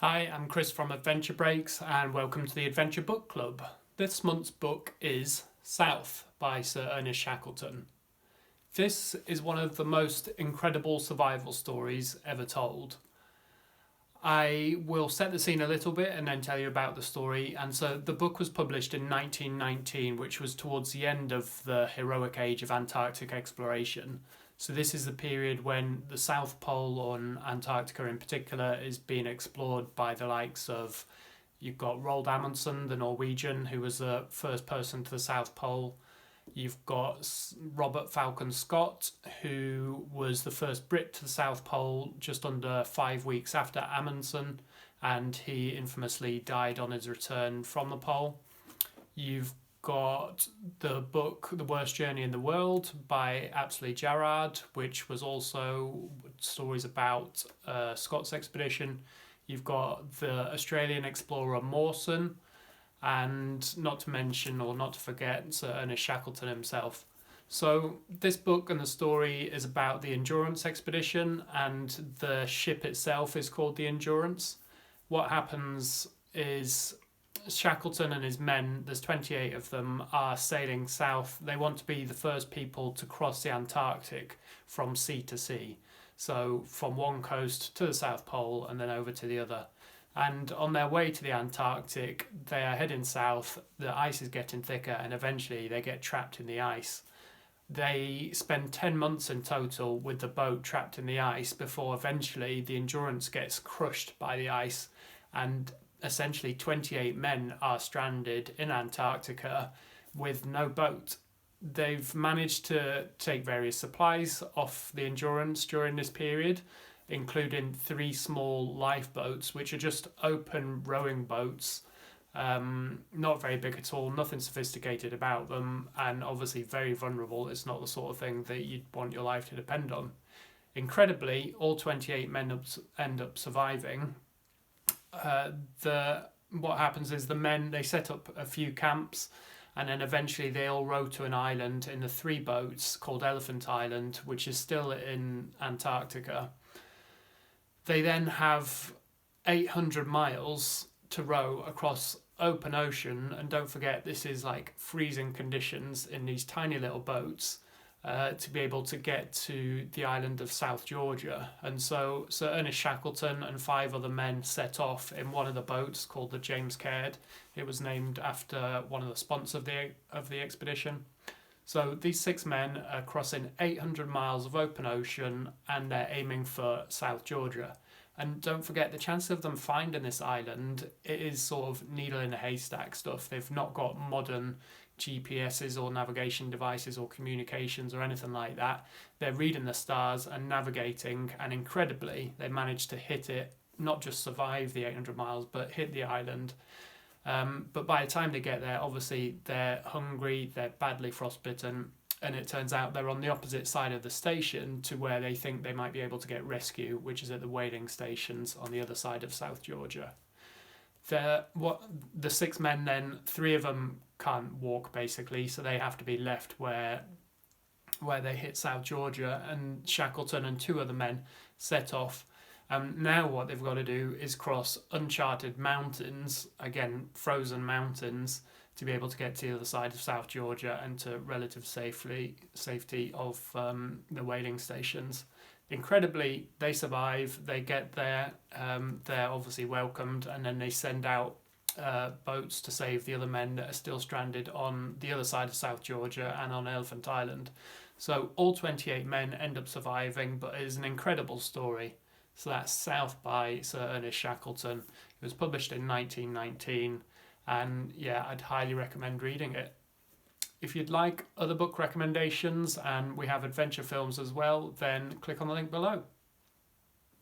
Hi, I'm Chris from Adventure Breaks and welcome to the Adventure Book Club. This month's book is South by Sir Ernest Shackleton. This is one of the most incredible survival stories ever told. I will set the scene a little bit and then tell you about the story. And so the book was published in 1919, which was towards the end of the heroic age of Antarctic exploration. So this is the period when the South Pole, on Antarctica in particular, is being explored by the likes of, you've got Roald Amundsen, the Norwegian, who was the first person to the South Pole. You've got Robert Falcon Scott, who was the first Brit to the South Pole just under 5 weeks after Amundsen, and he infamously died on his return from the pole. You've got the book The Worst Journey in the World by Apsley Gerard, which was also stories about Scott's expedition. You've got the Australian explorer Mawson, and not to mention or not to forget Sir Ernest Shackleton himself. So this book and the story is about the Endurance expedition, and the ship itself is called the Endurance. What happens is Shackleton and his men, there's 28 of them, are sailing south. They want to be the first people to cross the Antarctic from sea to sea. So from one coast to the South Pole and then over to the other. And on their way to the Antarctic, they are heading south, the ice is getting thicker, and eventually they get trapped in the ice. They spend 10 months in total with the boat trapped in the ice before eventually the Endurance gets crushed by the ice, and essentially 28 men are stranded in Antarctica with no boat. They've managed to take various supplies off the Endurance during this period, including 3 small lifeboats, which are just open rowing boats, not very big at all, nothing sophisticated about them, and obviously very vulnerable. It's not the sort of thing that you'd want your life to depend on. Incredibly, all 28 men end up surviving. What happens is the men, they set up a few camps, and then eventually they all row to an island in the 3 boats called Elephant Island, which is still in Antarctica. They then have 800 miles to row across open ocean, and don't forget this is like freezing conditions in these tiny little boats, to be able to get to the island of South Georgia. And so Sir Ernest Shackleton and 5 other men set off in one of the boats called the James Caird. It was named after one of the sponsors of the expedition. So these 6 men are crossing 800 miles of open ocean, and they're aiming for South Georgia. And don't forget, the chance of them finding this island, it is sort of needle in a haystack stuff. They've not got modern GPSs or navigation devices or communications or anything like that. They're reading the stars and navigating, and incredibly, they managed to hit it, not just survive the 800 miles, but hit the island. But by the time they get there, obviously they're hungry, they're badly frostbitten, and it turns out they're on the opposite side of the station to where they think they might be able to get rescue, which is at the whaling stations on the other side of South Georgia. The 6 men then, 3 of them can't walk basically, so they have to be left where they hit South Georgia, and Shackleton and 2 other men set off. Now what they've got to do is cross uncharted mountains, again frozen mountains, to be able to get to the other side of South Georgia and to relative safety of the whaling stations. Incredibly, they survive, they get there, they're obviously welcomed, and then they send out boats to save the other men that are still stranded on the other side of South Georgia and on Elephant Island. So all 28 men end up surviving, but it is an incredible story. So that's South by Sir Ernest Shackleton. It was published in 1919, and yeah, I'd highly recommend reading it. If you'd like other book recommendations, and we have adventure films as well, then click on the link below.